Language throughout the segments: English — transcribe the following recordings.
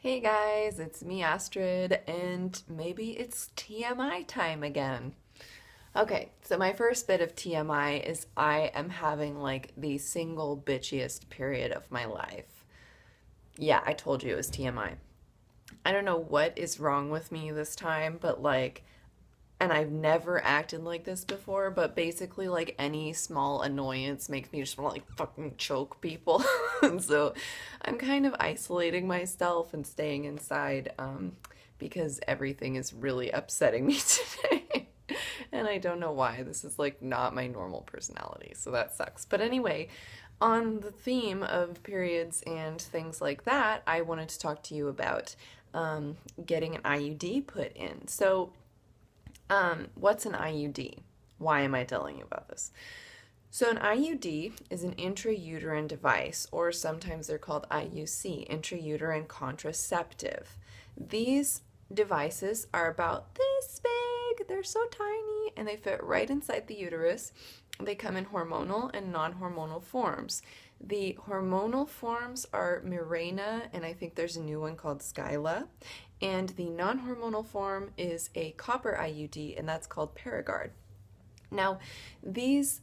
Hey guys, it's me Astrid, and maybe it's TMI time again. Okay, so my first bit of TMI is I am having like the single bitchiest period of my life. Yeah, I told you it was TMI. I don't know what is wrong with me this time, but and I've never acted like this before, but basically, like any small annoyance makes me just want to like fucking choke people. And so I'm kind of isolating myself and staying inside because everything is really upsetting me today. And I don't know why. This is like not my normal personality, so that sucks. But anyway, on the theme of periods and things like that, I wanted to talk to you about getting an IUD put in. What's an IUD? Why am I telling you about this? So, an IUD is an intrauterine device, or sometimes they're called IUC, intrauterine contraceptive. These devices are about this big, they're so tiny, and they fit right inside the uterus. They come in hormonal and non hormonal forms. The hormonal forms are Mirena, and I think there's a new one called Skyla. And the non hormonal form is a copper IUD, and that's called Paragard. Now, these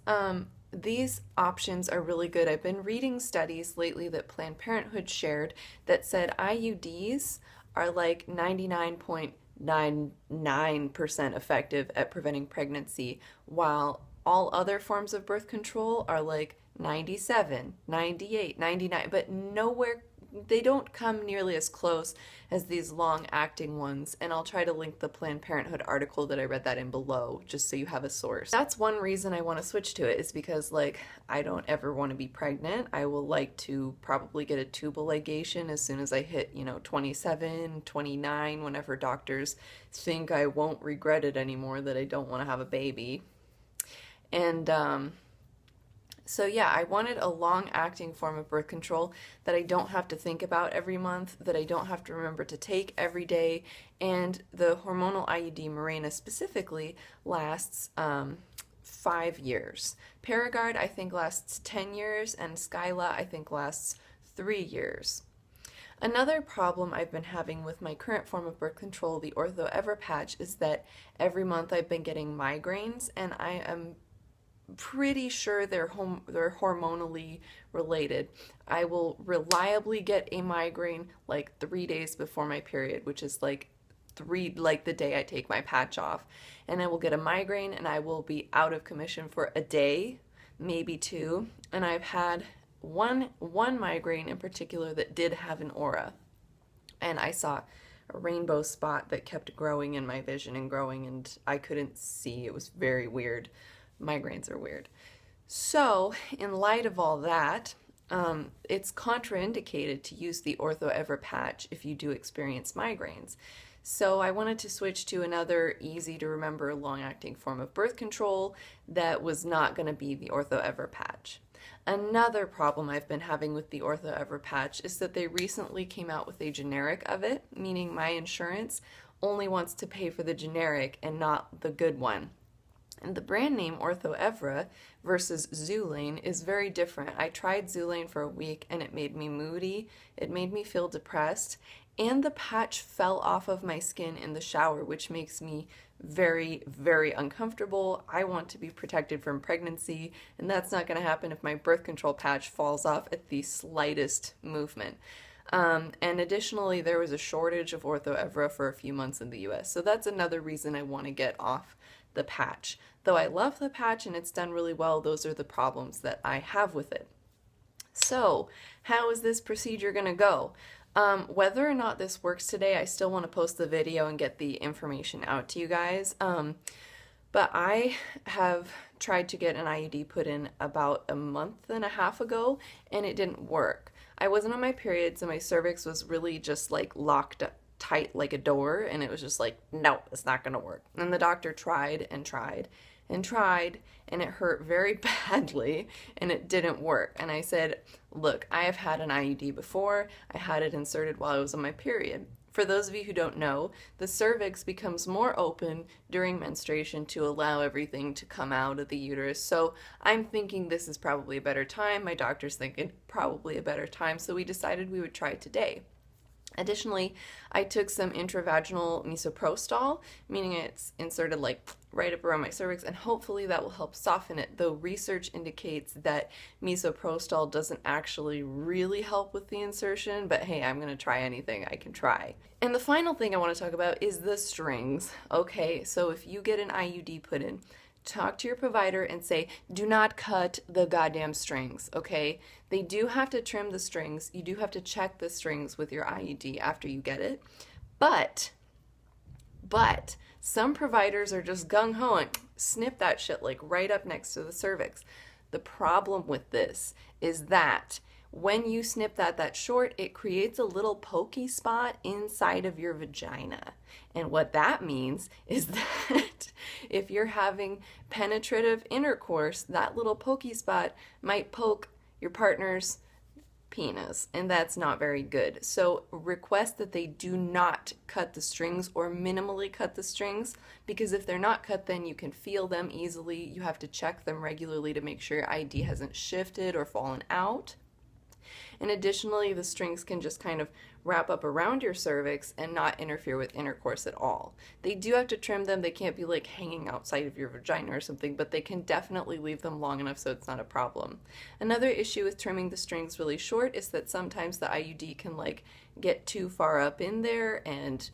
options are really good. I've been reading studies lately that Planned Parenthood shared that said IUDs are like 99.99% effective at preventing pregnancy, while all other forms of birth control are like 97, 98, 99, but nowhere, they don't come nearly as close as these long acting ones. And I'll try to link the Planned Parenthood article that I read that in below, just so you have a source. That's one reason I want to switch to it, is because like I don't ever want to be pregnant. I will like to probably get a tubal ligation as soon as I hit, 27, 29, whenever doctors think I won't regret it anymore, that I don't want to have a baby. And so yeah, I wanted a long-acting form of birth control that I don't have to think about every month, that I don't have to remember to take every day, and the hormonal IUD Mirena specifically lasts 5 years. Paragard I think lasts 10 years, and Skyla I think lasts 3 years. Another problem I've been having with my current form of birth control, the Ortho Ever patch, is that every month I've been getting migraines, and I am pretty sure they're hormonally related. I will reliably get a migraine like 3 days before my period, which is like the day I take my patch off. And I will get a migraine and I will be out of commission for a day, maybe two. And I've had one migraine in particular that did have an aura. And I saw a rainbow spot that kept growing in my vision and growing, and I couldn't see. It was very weird. Migraines are weird. So, in light of all that, it's contraindicated to use the Ortho Ever patch if you do experience migraines. So I wanted to switch to another easy to remember long-acting form of birth control that was not going to be the Ortho Ever patch. Another problem I've been having with the Ortho Ever patch is that they recently came out with a generic of it, meaning my insurance only wants to pay for the generic and not the good one. And the brand name Ortho Evra versus Xulane is very different. I tried Xulane for a week and it made me moody, it made me feel depressed, and the patch fell off of my skin in the shower, which makes me very, very uncomfortable. I want to be protected from pregnancy, and that's not going to happen if my birth control patch falls off at the slightest movement. And additionally, there was a shortage of Ortho Evra for a few months in the US, so that's another reason I want to get off the patch. Though I love the patch and it's done really well, those are the problems that I have with it. So, how is this procedure going to go? Whether or not this works today, I still want to post the video and get the information out to you guys. But I have tried to get an IUD put in about a month and a half ago, and it didn't work. I wasn't on my period, so my cervix was really just like locked tight like a door, and it was just like, no, it's not gonna work. And the doctor tried and tried and tried, and it hurt very badly, and it didn't work. And I said, look, I have had an IUD before. I had it inserted while I was on my period. For those of you who don't know, the cervix becomes more open during menstruation to allow everything to come out of the uterus. So I'm thinking this is probably a better time. My doctor's thinking probably a better time. So we decided we would try today. Additionally, I took some intravaginal misoprostol, meaning it's inserted like right up around my cervix, and hopefully that will help soften it, though research indicates that misoprostol doesn't actually really help with the insertion, but hey, I'm gonna try anything I can try. And the final thing I want to talk about is the strings. Okay, so if you get an IUD put in, talk to your provider and say, do not cut the goddamn strings, okay? They do have to trim the strings. You do have to check the strings with your IUD after you get it. But some providers are just gung-ho and snip that shit like right up next to the cervix. The problem with this is that when you snip that short, it creates a little pokey spot inside of your vagina. And what that means is that if you're having penetrative intercourse, that little pokey spot might poke your partner's penis, and that's not very good. So request that they do not cut the strings or minimally cut the strings, because if they're not cut, then you can feel them easily. You have to check them regularly to make sure your ID hasn't shifted or fallen out. And additionally, the strings can just kind of wrap up around your cervix and not interfere with intercourse at all. They do have to trim them. They can't be like hanging outside of your vagina or something, but they can definitely leave them long enough so it's not a problem. Another issue with trimming the strings really short is that sometimes the IUD can like get too far up in there and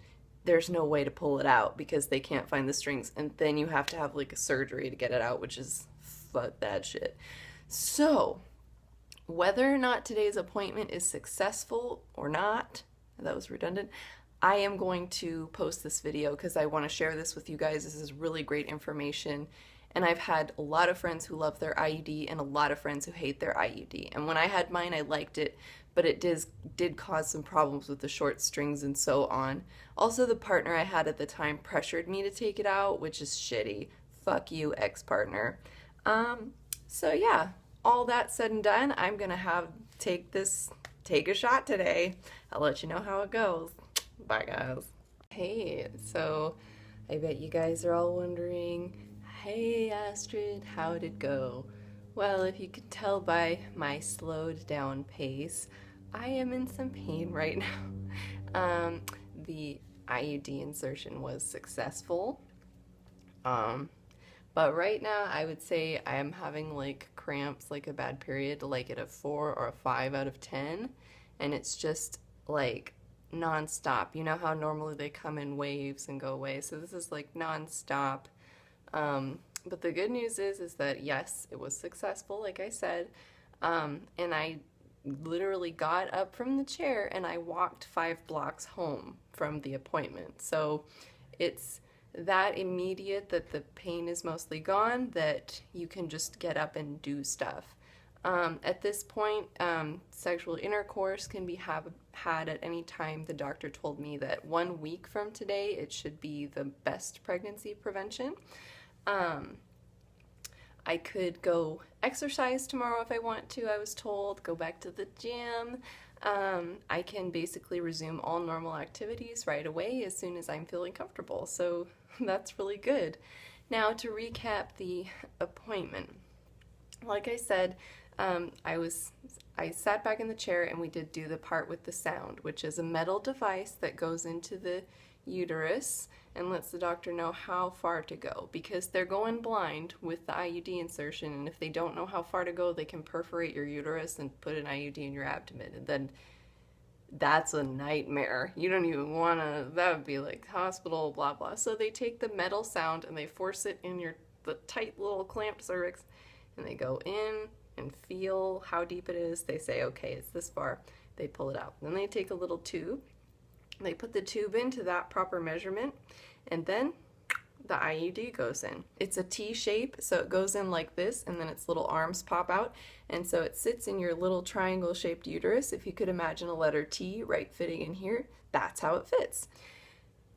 there's no way to pull it out because they can't find the strings, and then you have to have like a surgery to get it out, which is fuck that shit. So whether or not today's appointment is successful or not, that was redundant, I am going to post this video because I want to share this with you guys. This is really great information. And I've had a lot of friends who love their IUD and a lot of friends who hate their IUD. And when I had mine, I liked it, but it did cause some problems with the short strings and so on. Also, the partner I had at the time pressured me to take it out, which is shitty. Fuck you, ex-partner. So yeah. All that said and done, I'm gonna take a shot today. I'll let you know how it goes. Bye, guys. Hey, so I bet you guys are all wondering, hey Astrid, how'd it go? Well, if you could tell by my slowed down pace, I am in some pain right now. The IUD insertion was successful. But right now, I would say I am having like cramps, like a bad period, like at a 4 or a 5 out of 10. And it's just like nonstop. You know how normally they come in waves and go away. So this is like nonstop. But the good news is that yes, it was successful, like I said. And I literally got up from the chair and I walked 5 blocks home from the appointment. So it's that immediate that the pain is mostly gone, that you can just get up and do stuff. At this point, sexual intercourse can be had at any time. The doctor told me that 1 week from today, it should be the best pregnancy prevention. I could go exercise tomorrow if I want to, I was told, go back to the gym. I can basically resume all normal activities right away as soon as I'm feeling comfortable, so that's really good. Now to recap the appointment. Like I said, I sat back in the chair and we did do the part with the sound, which is a metal device that goes into the uterus and lets the doctor know how far to go, because they're going blind with the IUD insertion, and if they don't know how far to go, they can perforate your uterus and put an IUD in your abdomen, and then that's a nightmare. You don't even want to, that would be like hospital, blah blah. So they take the metal sound and they force it in the tight little clamped cervix, and they go in and feel how deep it is. They say, okay, it's this far. They pull it out. Then they take a little tube. They put the tube into that proper measurement, and then the IUD goes in. It's a T shape, so it goes in like this, and then its little arms pop out, and so it sits in your little triangle shaped uterus. If you could imagine a letter T right fitting in here, that's how it fits.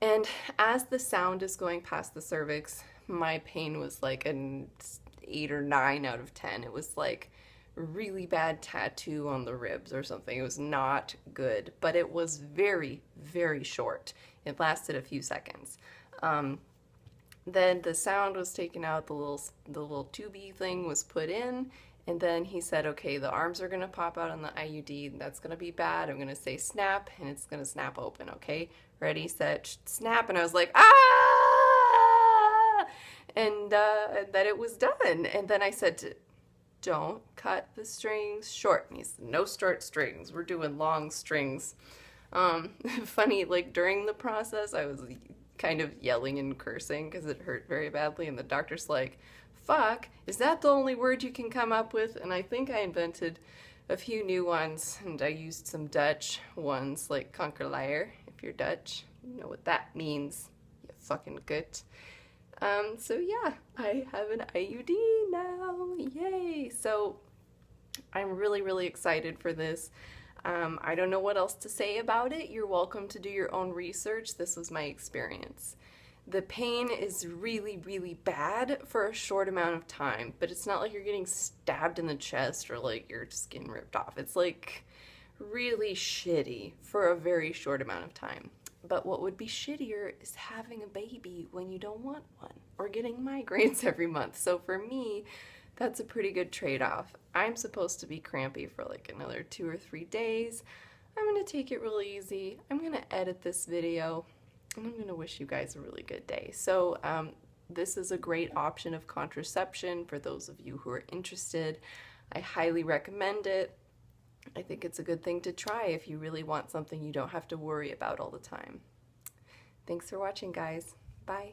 And as the sound is going past the cervix, my pain was like an 8 or 9 out of 10. It was like really bad tattoo on the ribs or something. It was not good, but it was very, very short. It lasted a few seconds. Then the sound was taken out, the little tubey thing was put in, And then he said, okay, the arms are going to pop out on the IUD. And that's going to be bad. I'm going to say snap, and it's going to snap open, okay? Ready, set, snap. And I was like, ah! And then it was done. And then I said, don't cut the strings short. And he said, no short strings. We're doing long strings. Funny, like during the process, I was kind of yelling and cursing because it hurt very badly. And the doctor's like, fuck, is that the only word you can come up with? And I think I invented a few new ones, and I used some Dutch ones like kankerleier. If you're Dutch, you know what that means. You fucking good. So yeah, I have an IUD now. Yay! So I'm really, really excited for this. I don't know what else to say about it. You're welcome to do your own research. This was my experience. The pain is really, really bad for a short amount of time, but it's not like you're getting stabbed in the chest or like your skin ripped off. It's like really shitty for a very short amount of time. But what would be shittier is having a baby when you don't want one or getting migraines every month. So for me, that's a pretty good trade-off. I'm supposed to be crampy for like another 2 or 3 days. I'm gonna take it real easy. I'm gonna edit this video, and I'm gonna wish you guys a really good day. So this is a great option of contraception for those of you who are interested. I highly recommend it. I think it's a good thing to try if you really want something you don't have to worry about all the time. Thanks for watching, guys. Bye.